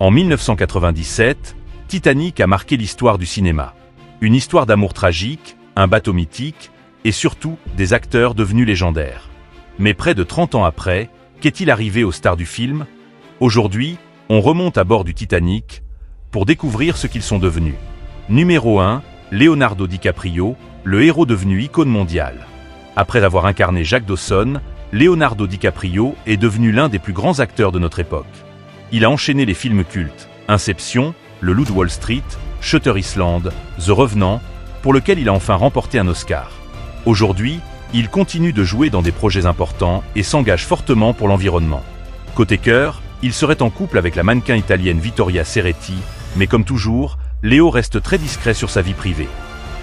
En 1997, Titanic a marqué l'histoire du cinéma. Une histoire d'amour tragique, un bateau mythique, et surtout des acteurs devenus légendaires. Mais près de 30 ans après, qu'est-il arrivé aux stars du film? Aujourd'hui, on remonte à bord du Titanic pour découvrir ce qu'ils sont devenus. Numéro 1, Leonardo DiCaprio, le héros devenu icône mondiale. Après avoir incarné Jack Dawson, Leonardo DiCaprio est devenu l'un des plus grands acteurs de notre époque. Il a enchaîné les films cultes, Inception, Le Loup de Wall Street, Shutter Island, The Revenant, pour lequel il a enfin remporté un Oscar. Aujourd'hui, il continue de jouer dans des projets importants et s'engage fortement pour l'environnement. Côté cœur, il serait en couple avec la mannequin italienne Vittoria Serretti, mais comme toujours, Léo reste très discret sur sa vie privée.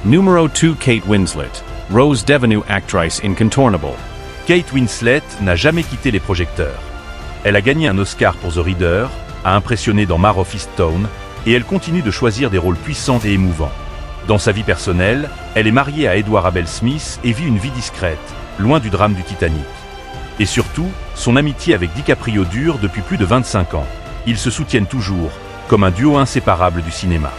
Numero 2 Kate Winslet, Rose Devenue actrice incontournable. Kate Winslet n'a jamais quitté les projecteurs. Elle a gagné un Oscar pour The Reader, a impressionné dans Mare of Easttown, et elle continue de choisir des rôles puissants et émouvants. Dans sa vie personnelle, elle est mariée à Edward Abel Smith et vit une vie discrète, loin du drame du Titanic. Et surtout, son amitié avec DiCaprio dure depuis plus de 25 ans. Ils se soutiennent toujours, comme un duo inséparable du cinéma.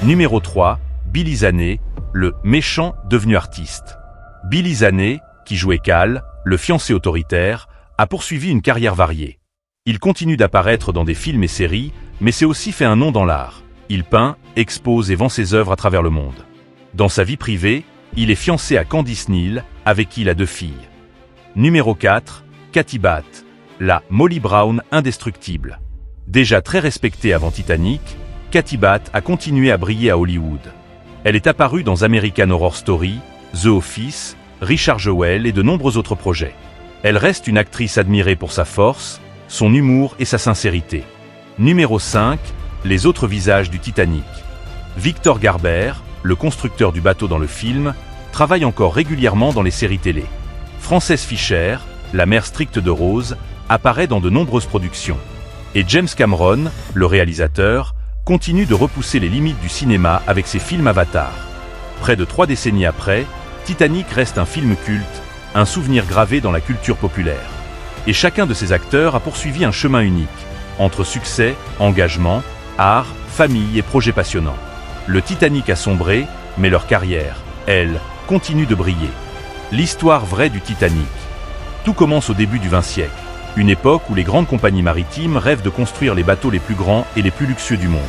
Numéro 3, Billy Zane, le méchant devenu artiste. Billy Zane, qui jouait Cal, le fiancé autoritaire, a poursuivi une carrière variée. Il continue d'apparaître dans des films et séries, mais s'est aussi fait un nom dans l'art. Il peint, expose et vend ses œuvres à travers le monde. Dans sa vie privée, il est fiancé à Candice Neal, avec qui il a 2 filles. Numéro 4, Katy Bates, la Molly Brown indestructible. Déjà très respectée avant Titanic, Katy Bates a continué à briller à Hollywood. Elle est apparue dans American Horror Story, The Office, Richard Jewell et de nombreux autres projets. Elle reste une actrice admirée pour sa force, son humour et sa sincérité. Numéro 5, les autres visages du Titanic. Victor Garber, le constructeur du bateau dans le film, travaille encore régulièrement dans les séries télé. Frances Fisher, la mère stricte de Rose, apparaît dans de nombreuses productions. Et James Cameron, le réalisateur, continue de repousser les limites du cinéma avec ses films Avatar. Près de 3 décennies après, Titanic reste un film culte, un souvenir gravé dans la culture populaire. Et chacun de ces acteurs a poursuivi un chemin unique, entre succès, engagement, art, famille et projets passionnants. Le Titanic a sombré, mais leur carrière, elle, continue de briller. L'histoire vraie du Titanic. Tout commence au début du XXe siècle, une époque où les grandes compagnies maritimes rêvent de construire les bateaux les plus grands et les plus luxueux du monde.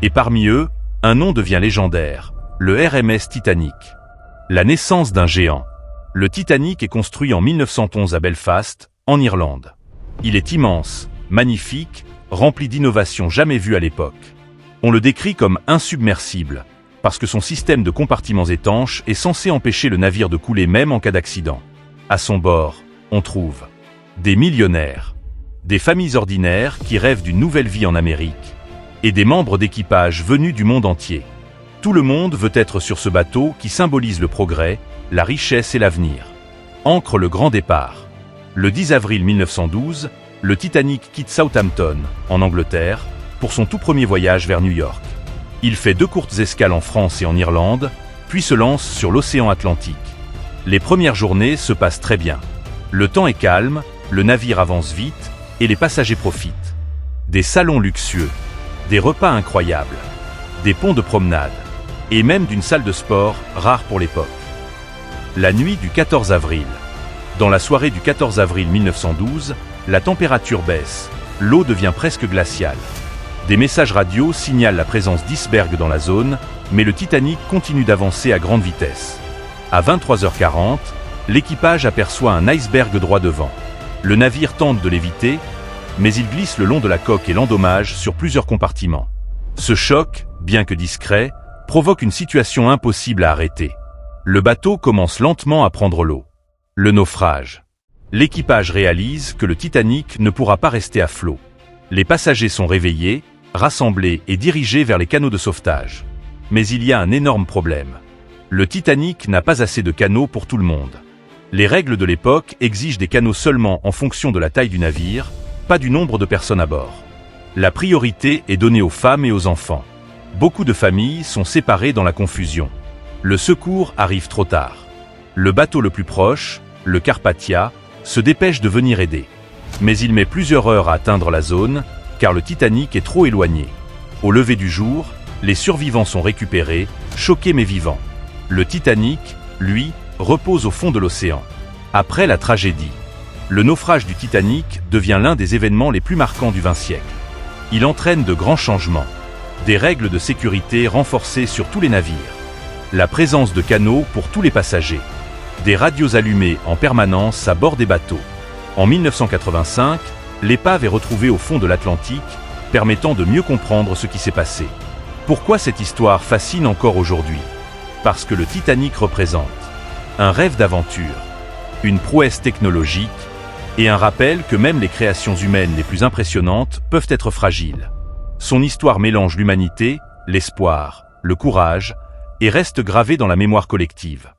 Et parmi eux, un nom devient légendaire, le RMS Titanic. La naissance d'un géant. Le Titanic est construit en 1911 à Belfast, en Irlande. Il est immense, magnifique, rempli d'innovations jamais vues à l'époque. On le décrit comme insubmersible, parce que son système de compartiments étanches est censé empêcher le navire de couler même en cas d'accident. À son bord, on trouve des millionnaires, des familles ordinaires qui rêvent d'une nouvelle vie en Amérique, et des membres d'équipage venus du monde entier. Tout le monde veut être sur ce bateau qui symbolise le progrès, la richesse et l'avenir. Ancre le grand départ. Le 10 avril 1912, le Titanic quitte Southampton, en Angleterre, pour son tout premier voyage vers New York. Il fait 2 courtes escales en France et en Irlande, puis se lance sur l'océan Atlantique. Les premières journées se passent très bien. Le temps est calme, le navire avance vite, et les passagers profitent. Des salons luxueux, des repas incroyables, des ponts de promenade, et même d'une salle de sport rare pour l'époque. La nuit du 14 avril. Dans la soirée du 14 avril 1912, la température baisse, l'eau devient presque glaciale. Des messages radio signalent la présence d'icebergs dans la zone, mais le Titanic continue d'avancer à grande vitesse. À 23h40, l'équipage aperçoit un iceberg droit devant. Le navire tente de l'éviter, mais il glisse le long de la coque et l'endommage sur plusieurs compartiments. Ce choc, bien que discret, provoque une situation impossible à arrêter. Le bateau commence lentement à prendre l'eau. Le naufrage. L'équipage réalise que le Titanic ne pourra pas rester à flot. Les passagers sont réveillés, rassemblés et dirigés vers les canaux de sauvetage. Mais il y a un énorme problème. Le Titanic n'a pas assez de canaux pour tout le monde. Les règles de l'époque exigent des canaux seulement en fonction de la taille du navire, pas du nombre de personnes à bord. La priorité est donnée aux femmes et aux enfants. Beaucoup de familles sont séparées dans la confusion. Le secours arrive trop tard. Le bateau le plus proche, le Carpathia, se dépêche de venir aider. Mais il met plusieurs heures à atteindre la zone, car le Titanic est trop éloigné. Au lever du jour, les survivants sont récupérés, choqués mais vivants. Le Titanic, lui, repose au fond de l'océan. Après la tragédie, le naufrage du Titanic devient l'un des événements les plus marquants du XXe siècle. Il entraîne de grands changements. Des règles de sécurité renforcées sur tous les navires. La présence de canaux pour tous les passagers. Des radios allumées en permanence à bord des bateaux. En 1985, l'épave est retrouvée au fond de l'Atlantique, permettant de mieux comprendre ce qui s'est passé. Pourquoi cette histoire fascine encore aujourd'hui? Parce que le Titanic représente un rêve d'aventure, une prouesse technologique et un rappel que même les créations humaines les plus impressionnantes peuvent être fragiles. Son histoire mélange l'humanité, l'espoir, le courage et reste gravée dans la mémoire collective.